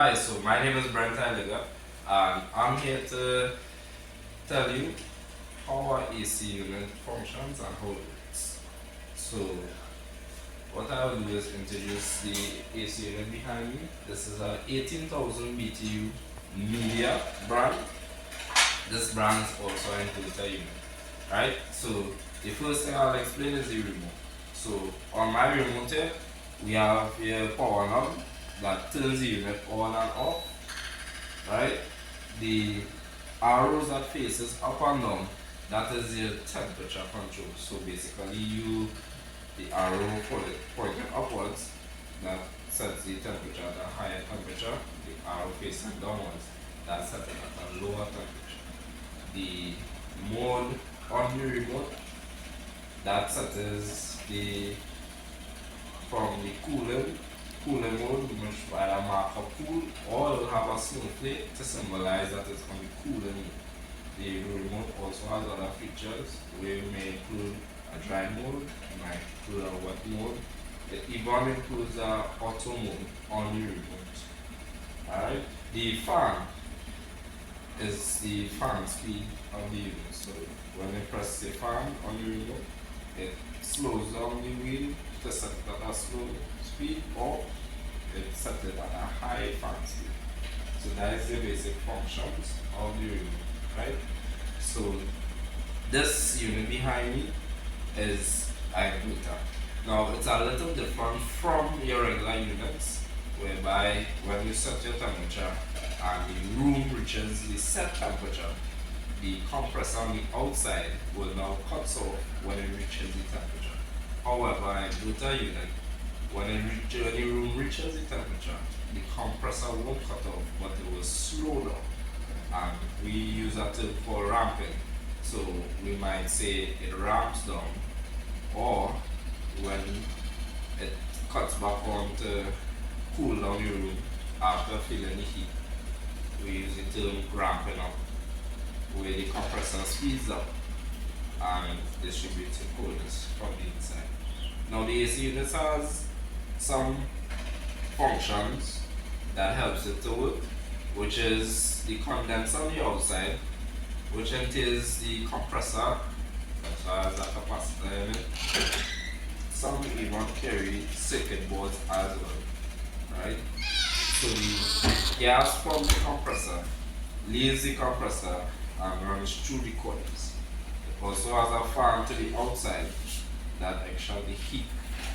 Hi, so my name is Brent Heidegger, and I'm here to tell you how our AC unit functions and how it works. So, what I will do is introduce the AC unit behind me. This is a 18,000 BTU media brand. This brand is also an inverter unit, right? So, the first thing I'll explain is the remote. So, on my remote here, we have a power knob that turns the unit on and off, right? The arrows that faces up and down, that is your temperature control. So basically the arrow pointing upwards, that sets the temperature at a higher temperature. The arrow facing downwards, that sets it at a lower temperature. The mode on the remote, that sets the from the cooler mode, which either mark a cool or it will have a snowflake to symbolize that it's on the cooler mode. The remote also has other features where it may include a dry mode, it might include a wet mode. It even includes a auto mode on the remote. Alright? The fan is the fan speed of the unit. So when you press the fan on the remote, it slows down the wheel to set it at a slow speed or it sets it at a high fan speed. So that is the basic functions of the remote, right? So this unit behind me is a inverter. Now it's a little different from your regular units, whereby when you set your temperature and the room reaches the set temperature, the compressor on the outside will now cut off when it reaches the temperature. However, an inverter unit, when the room reaches the temperature, the compressor won't cut off, but it will slow down. And we use that term for ramping. So we might say it ramps down, or when it cuts back on to cool down the room after feeling the heat, we use the term ramping up, where the compressor speeds up and distributes the coolness from the inside. Now the AC unit has some functions that helps it to work, which is the condenser on the outside, which entails the compressor, which has a capacitor in it. Some even carry circuit boards as well, right? So the gas from the compressor leaves the compressor and runs through the coils. It also has a fan to the outside that extracts the heat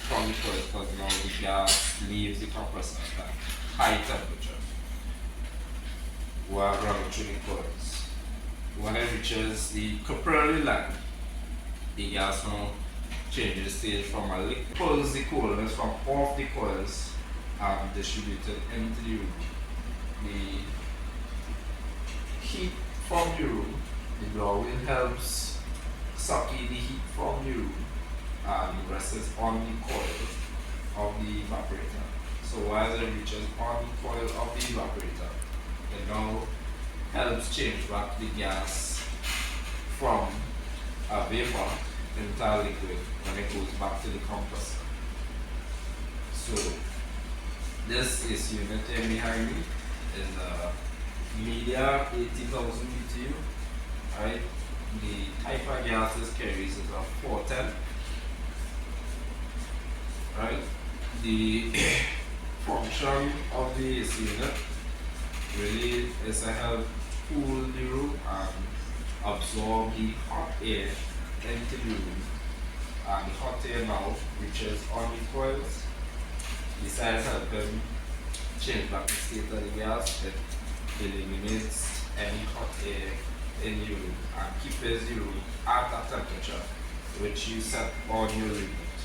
from the coil, because now the gas leaves the compressor at a high temperature while running through the coils. When it reaches the Caprilli line, the gas now changes stage from a liquid, pulls the coolness from off the coils and distributed into the room. The heat from the room, the blower wheel helps suck in the heat from the room and rests on the coil of the evaporator. So while it reaches on the coil of the evaporator, it now helps change back the gas from a vapor into a liquid when it goes back to the compressor. So this is unit here behind me is a media 80,000 BTU, right? The type of gas this carries is a 410, right? The function of the AC unit really is to help cool the room and absorb the hot air into the room. And the hot air now reaches on the coils. Besides helping change back the state of the gas, it eliminates any hot air in the room and keeps the room at a temperature which you set on your remote.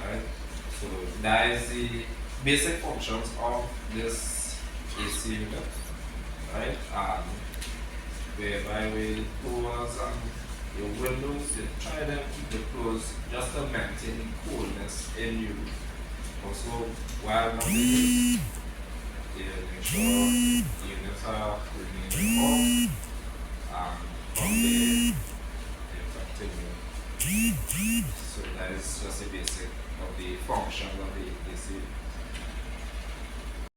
Alright? So that is the basic functions of this AC unit. Right? And whereby with doors and your windows, you try to keep it closed just to maintain coolness in your room. Also, while not